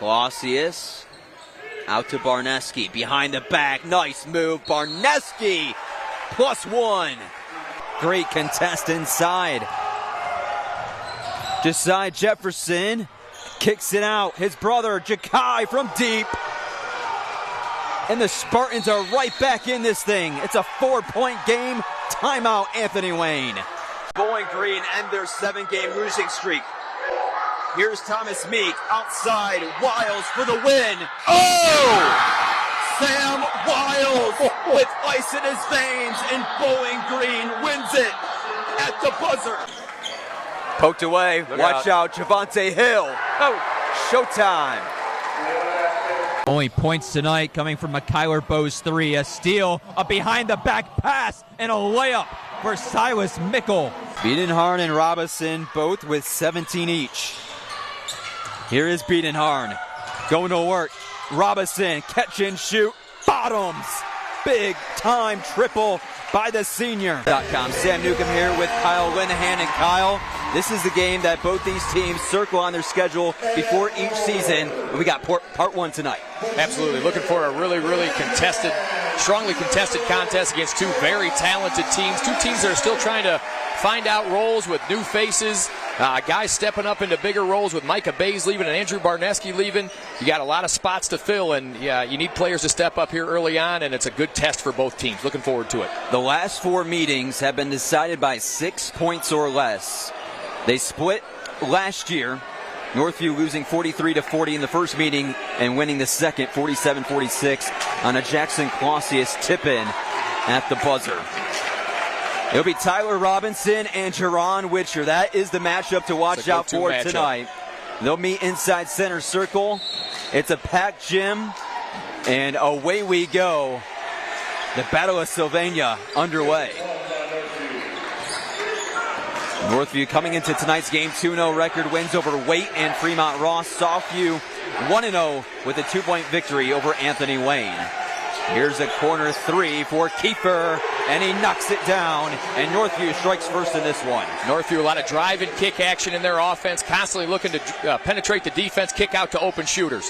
Clausius out to Barneski, behind the back, nice move, Barneski, +1. Great contest inside. Josiah Jefferson kicks it out, his brother Jakai from deep. And the Spartans are right back in this thing. It's a 4-point game. Timeout, Anthony Wayne. Bowling Green end their 7-game losing streak. Here's Thomas Meek outside. Wiles for the win. Oh! Sam Wiles with ice in his veins, and Bowling Green wins it at the buzzer. Poked away. Watch out, Javante Hill. Oh, showtime. Only points tonight coming from Kyler Bowes 3. A steal, a behind-the-back pass, and a layup for Silas Mickle. Biedenharn and Robinson both with 17 each. Here is Biedenharn going to work. Robinson, catch and shoot, bottoms. Big time triple by the senior. Sam Newcomb here with Kyle Linehan. And Kyle, this is the game that both these teams circle on their schedule before each season. We got part one tonight. Absolutely. Looking for a really, really contested, strongly contested contest against two very talented teams. Two teams that are still trying to find out roles with new faces. Guys stepping up into bigger roles with Micah Bays leaving and Andrew Barneski leaving. You got a lot of spots to fill, and yeah, you need players to step up here early on, and it's a good test for both teams. Looking forward to it. The last 4 meetings have been decided by 6 points or less. They split last year. Northview losing 43-40 in the first meeting and winning the second 47-46 on a Jackson Clausius tip-in at the buzzer. It'll be Tyler Robinson and Jerron Witcher. That is the matchup to watch out for tonight. They'll meet inside center circle. It's a packed gym, and away we go. The Battle of Sylvania underway. Northview coming into tonight's game, 2-0 record, wins over Waite and Fremont Ross. Southview 1-0 with a 2-point victory over Anthony Wayne. Here's a corner 3 for Kiefer, and he knocks it down, and Northview strikes first in this one. Northview, a lot of drive and kick action in their offense, constantly looking to penetrate the defense, kick out to open shooters.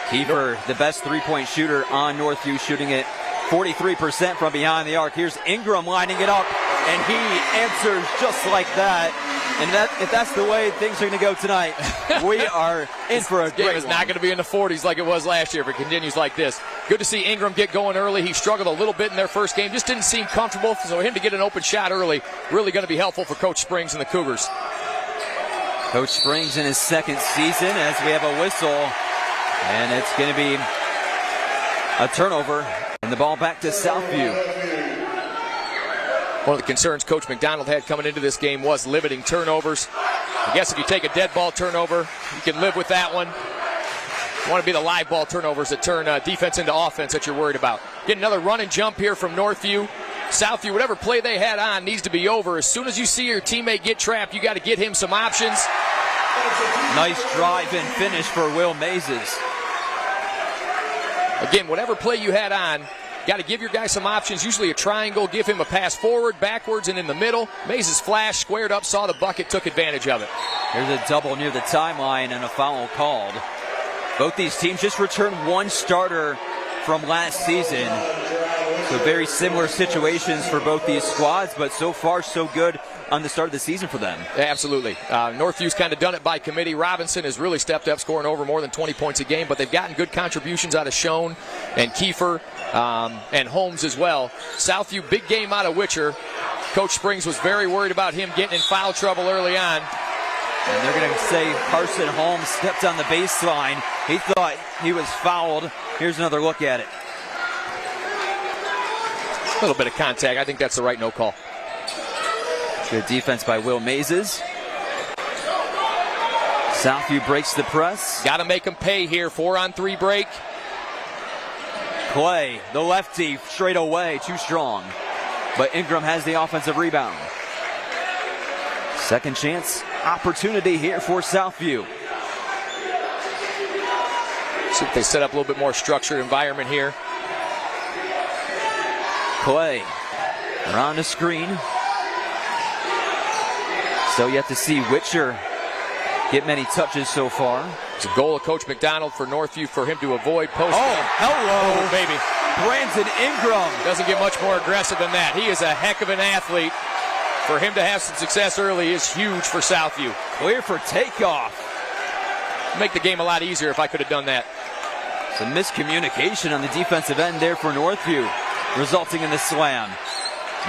Kiefer, the best 3-point shooter on Northview, shooting it 43% from behind the arc. Here's Ingram lining it up, and he answers just like that. And if that's the way things are going to go tonight, we are in for a great one. It's not going to be in the 40s like it was last year if it continues like this. Good to see Ingram get going early. He struggled a little bit in their first game, just didn't seem comfortable. So him to get an open shot early, really going to be helpful for Coach Springs and the Cougars. Coach Springs in his second season as we have a whistle, and it's going to be a turnover, and the ball back to Southview. One of the concerns Coach McDonald had coming into this game was limiting turnovers. I guess if you take a dead ball turnover, you can live with that one. You want to be the live ball turnovers that turn defense into offense that you're worried about. Get another run and jump here from Northview. Southview, whatever play they had on needs to be over. As soon as you see your teammate get trapped, you got to get him some options. Nice drive and finish for Will Mazes. Again, whatever play you had on, got to give your guy some options, usually a triangle, give him a pass forward, backwards, and in the middle. Mazes flashed, squared up, saw the bucket, took advantage of it. Here's a double near the timeline and a foul called. Both these teams just returned one starter from last season. So very similar situations for both these squads, but so far so good on the start of the season for them. Absolutely. Northview's kind of done it by committee. Robinson has really stepped up, scoring over more than 20 points a game, but they've gotten good contributions out of Schoen and Kiefer and Holmes as well. Southview, big game out of Witcher. Coach Springs was very worried about him getting in foul trouble early on. And they're going to say Carson Holmes stepped on the baseline. He thought he was fouled. Here's another look at it. A little bit of contact. I think that's the right no call. Good defense by Will Mazes. Southview breaks the press. Got to make them pay here. 4-on-3 break. Clay, the lefty, straight away, too strong. But Ingram has the offensive rebound. Second chance opportunity here for Southview. See if they set up a little bit more structured environment here. Clay around the screen. So you have to see Witcher get many touches so far. It's a goal of Coach McDonald for Northview for him to avoid post. Oh, hello. Oh, baby. Brandon Ingram. Doesn't get much more aggressive than that. He is a heck of an athlete. For him to have some success early is huge for Southview. Clear for takeoff. Make the game a lot easier if I could have done that. Some miscommunication on the defensive end there for Northview, resulting in the slam.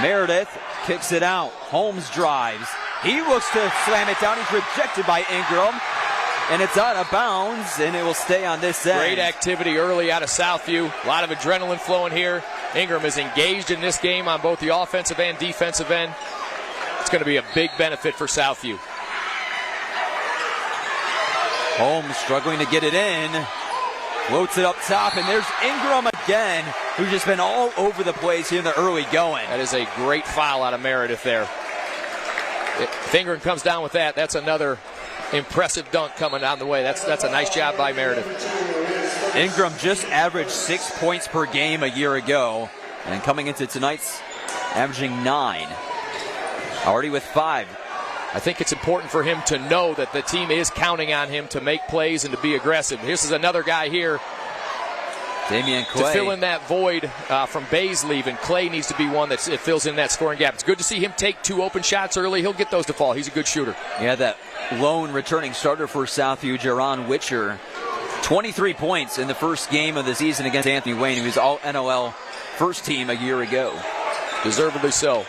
Meredith kicks it out. Holmes drives. He looks to slam it down. He's rejected by Ingram. And it's out of bounds, and it will stay on this end. Great activity early out of Southview. A lot of adrenaline flowing here. Ingram is engaged in this game on both the offensive and defensive end. It's going to be a big benefit for Southview. Holmes struggling to get it in. Floats it up top, and there's Ingram again, who's just been all over the place here in the early going. That is a great foul out of Meredith there. If Ingram comes down with that, that's another impressive dunk coming down the way. That's a nice job by Meredith. Ingram just averaged 6 points per game a year ago, and coming into tonight's averaging 9. Already with 5. I think it's important for him to know that the team is counting on him to make plays and to be aggressive. This is another guy here Damian Clay. to fill in that void from Bay's leaving. Clay needs to be one that fills in that scoring gap. It's good to see him take 2 open shots early. He'll get those to fall. He's a good shooter. Yeah, that lone returning starter for Southview, Jaron Witcher. 23 points in the first game of the season against Anthony Wayne, who was all NOL first team a year ago. Deservedly so.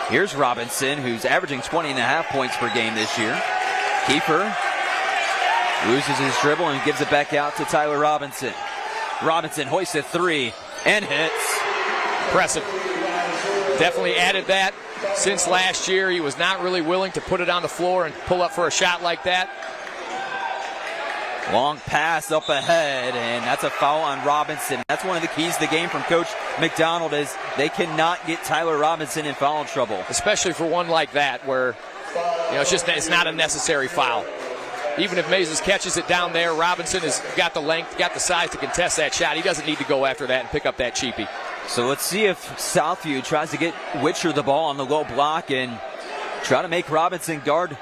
Here's Robinson, who's averaging 20.5 points per game this year. Kiefer loses his dribble and gives it back out to Tyler Robinson. Robinson hoists a 3 and hits. Impressive. Definitely added that since last year. He was not really willing to put it on the floor and pull up for a shot like that. Long pass up ahead, and that's a foul on Robinson. That's one of the keys to the game from Coach McDonald is they cannot get Tyler Robinson in foul trouble. Especially for one like that where, it's not a necessary foul. Even if Mazes catches it down there, Robinson has got the length, got the size to contest that shot. He doesn't need to go after that and pick up that cheapie. So let's see if Southview tries to get Witcher the ball on the low block and try to make Robinson guard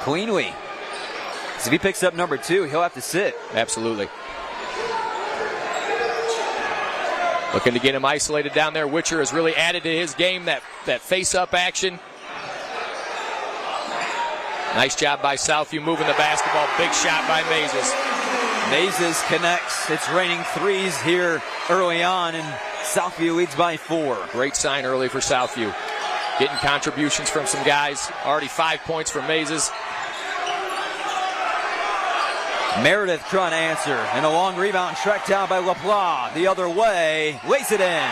cleanly. If he picks up number 2, he'll have to sit. Absolutely. Looking to get him isolated down there. Witcher has really added to his game that face-up action. Nice job by Southview moving the basketball. Big shot by Mazes. Mazes connects. It's raining threes here early on, and Southview leads by 4. Great sign early for Southview. Getting contributions from some guys. Already 5 points from Mazes. Meredith trying to answer, and a long rebound tracked down by LaPlace. The other way, lays it in.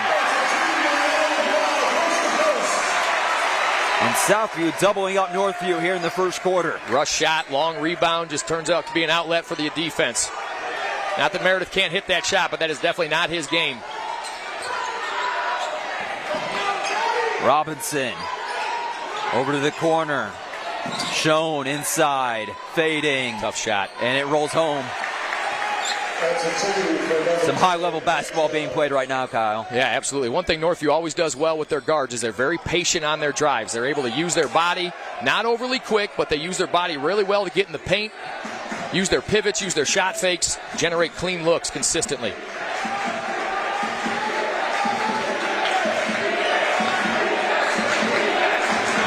And Southview doubling up Northview here in the first quarter. Rush shot, long rebound, just turns out to be an outlet for the defense. Not that Meredith can't hit that shot, but that is definitely not his game. Robinson over to the corner. Shown inside, fading. Tough shot. And it rolls home. Some high-level basketball being played right now, Kyle. Yeah, absolutely. One thing Northview always does well with their guards is they're very patient on their drives. They're able to use their body, not overly quick, but they use their body really well to get in the paint, use their pivots, use their shot fakes, generate clean looks consistently.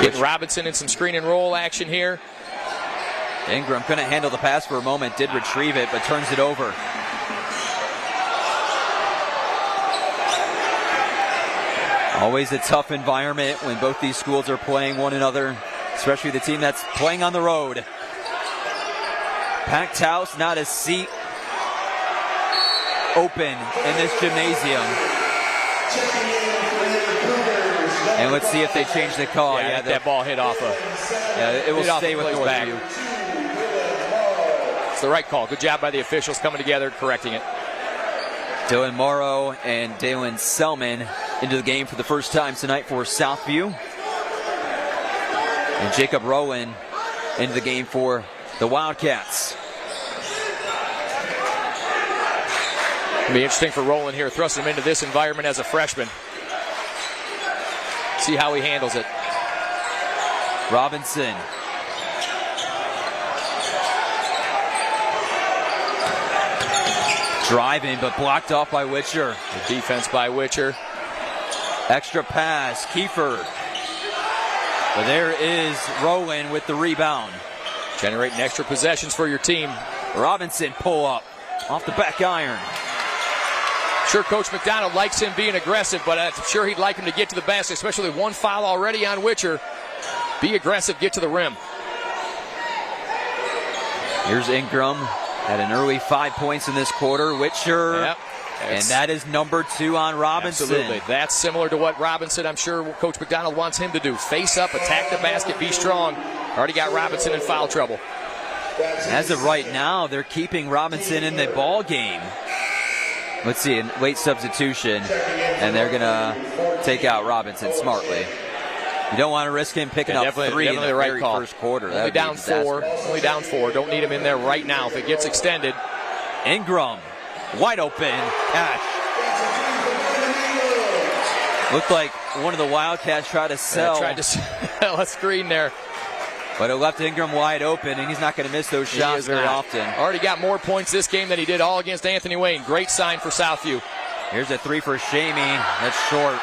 Getting Robinson in some screen and roll action here. Ingram couldn't handle the pass for a moment, did retrieve it, but turns it over. Always a tough environment when both these schools are playing one another, especially the team that's playing on the road. Packed house, not a seat open in this gymnasium. And let's see if they change the call. Yeah, that ball hit off it will stay with Northview. It's the right call. Good job by the officials coming together, correcting it. Dylan Morrow and Dalen Selman into the game for the first time tonight for Southview. And Jacob Rowan into the game for the Wildcats. It'll be interesting for Roland here, thrusting him into this environment as a freshman. See how he handles it. Robinson. Driving, but blocked off by Witcher. The defense by Witcher. Extra pass, Kiefer. But there is Rowland with the rebound. Generating extra possessions for your team. Robinson pull up off the back iron. Sure, Coach McDonald likes him being aggressive, but I'm sure he'd like him to get to the basket, especially with one foul already on Witcher. Be aggressive, get to the rim. Here's Ingram. Had an early 5 points in this quarter. Witcher. Yep. And that is number 2 on Robinson. Absolutely. That's similar to what Robinson, I'm sure Coach McDonald wants him to do. Face up, attack the basket, be strong. Already got Robinson in foul trouble. As of right now, they're keeping Robinson in the ball game. Let's see, a late substitution, and they're going to take out Robinson smartly. You don't want to risk him picking up 3 in the very first quarter. Only down 4. Only down 4. Don't need him in there right now. If it gets extended. Ingram, wide open, catch. Looked like one of the Wildcats tried to sell a screen there. But it left Ingram wide open, and he's not going to miss those shots very often. Already got more points this game than he did all against Anthony Wayne. Great sign for Southview. Here's a 3 for Shamey. That's short.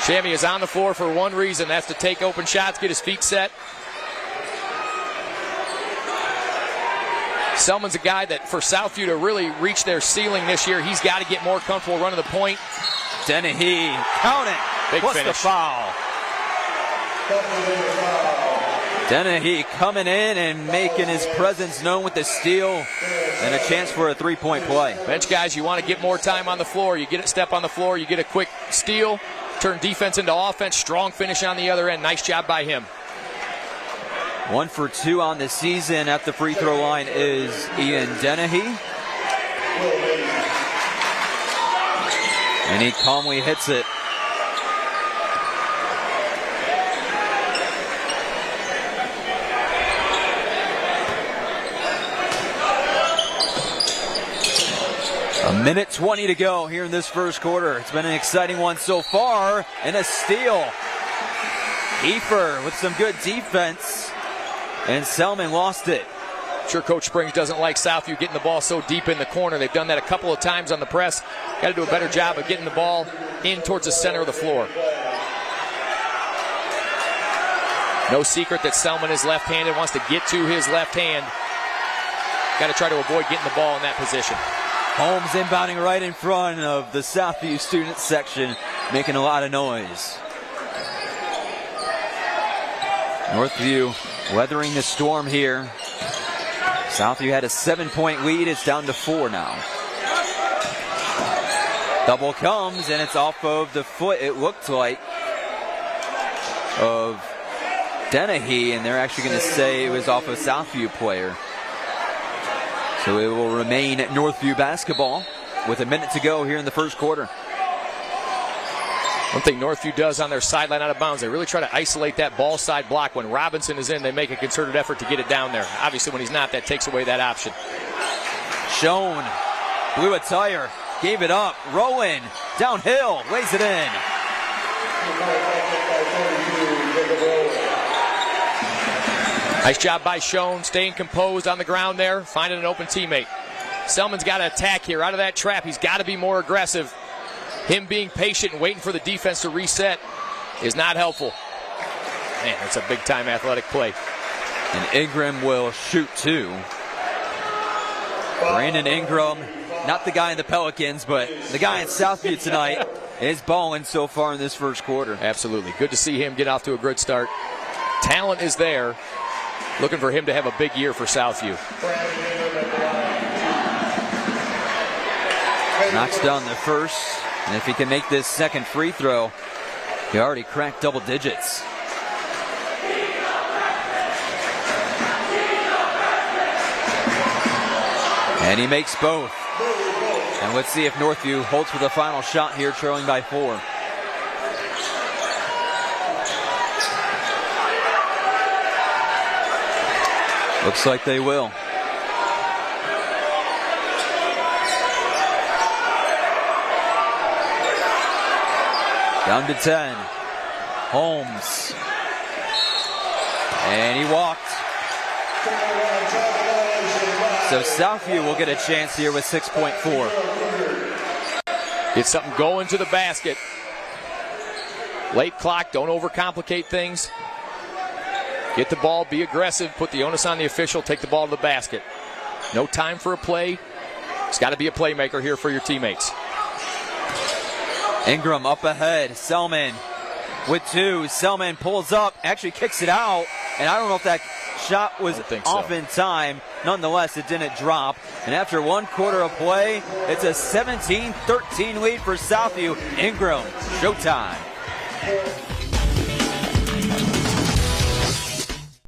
Shamey is on the floor for one reason. That's to take open shots, get his feet set. Selman's a guy that for Southview to really reach their ceiling this year, he's got to get more comfortable running the point. Dennehy, count it. Big What's finish. The foul? Dennehy coming in and making his presence known with the steal and a chance for a 3-point play. Bench guys, you want to get more time on the floor. You get a step on the floor, you get a quick steal, turn defense into offense, strong finish on the other end. Nice job by him. 1 for 2 on the season at the free throw line is Ian Dennehy. And he calmly hits it. A minute 20 to go here in this first quarter. It's been an exciting one so far, and a steal. Kiefer with some good defense, and Selman lost it. Sure, Coach Springs doesn't like Southview getting the ball so deep in the corner. They've done that a couple of times on the press. Got to do a better job of getting the ball in towards the center of the floor. No secret that Selman is left-handed, wants to get to his left hand. Got to try to avoid getting the ball in that position. Holmes inbounding right in front of the Southview student section, making a lot of noise. Northview weathering the storm here. Southview had a 7-point lead. It's down to 4 now. Double comes, and it's off of the foot, it looked like, of Dennehy, and they're actually going to say it was off a Southview player. So it will remain at Northview basketball with a minute to go here in the first quarter. One thing Northview does on their sideline out of bounds, they really try to isolate that ball side block. When Robinson is in, they make a concerted effort to get it down there. Obviously, when he's not, that takes away that option. Schoen blew a tire, gave it up. Rowan downhill, lays it in. Nice job by Schoen, staying composed on the ground there, finding an open teammate. Selman's got to attack here. Out of that trap, he's got to be more aggressive. Him being patient and waiting for the defense to reset is not helpful. Man, that's a big-time athletic play. And Ingram will shoot 2. Brandon Ingram, not the guy in the Pelicans, but the guy in Southview tonight, is balling so far in this first quarter. Absolutely. Good to see him get off to a good start. Talent is there. Looking for him to have a big year for Southview. Knocks down the first, and if he can make this second free throw, he already cracked double digits. And he makes both. And let's see if Northview holds for the final shot here, trailing by 4. Looks like they will. Down to 10. Holmes. And he walked. So Southview will get a chance here with 6.4. Get something going to the basket. Late clock, don't overcomplicate things. Get the ball, be aggressive, put the onus on the official, take the ball to the basket. No time for a play. It's got to be a playmaker here for your teammates. Ingram up ahead. Selman with 2. Selman pulls up, actually kicks it out, and I don't know if that shot was off in time. Nonetheless, it didn't drop. And after 1 quarter of play, it's a 17-13 lead for Southview. Ingram, showtime.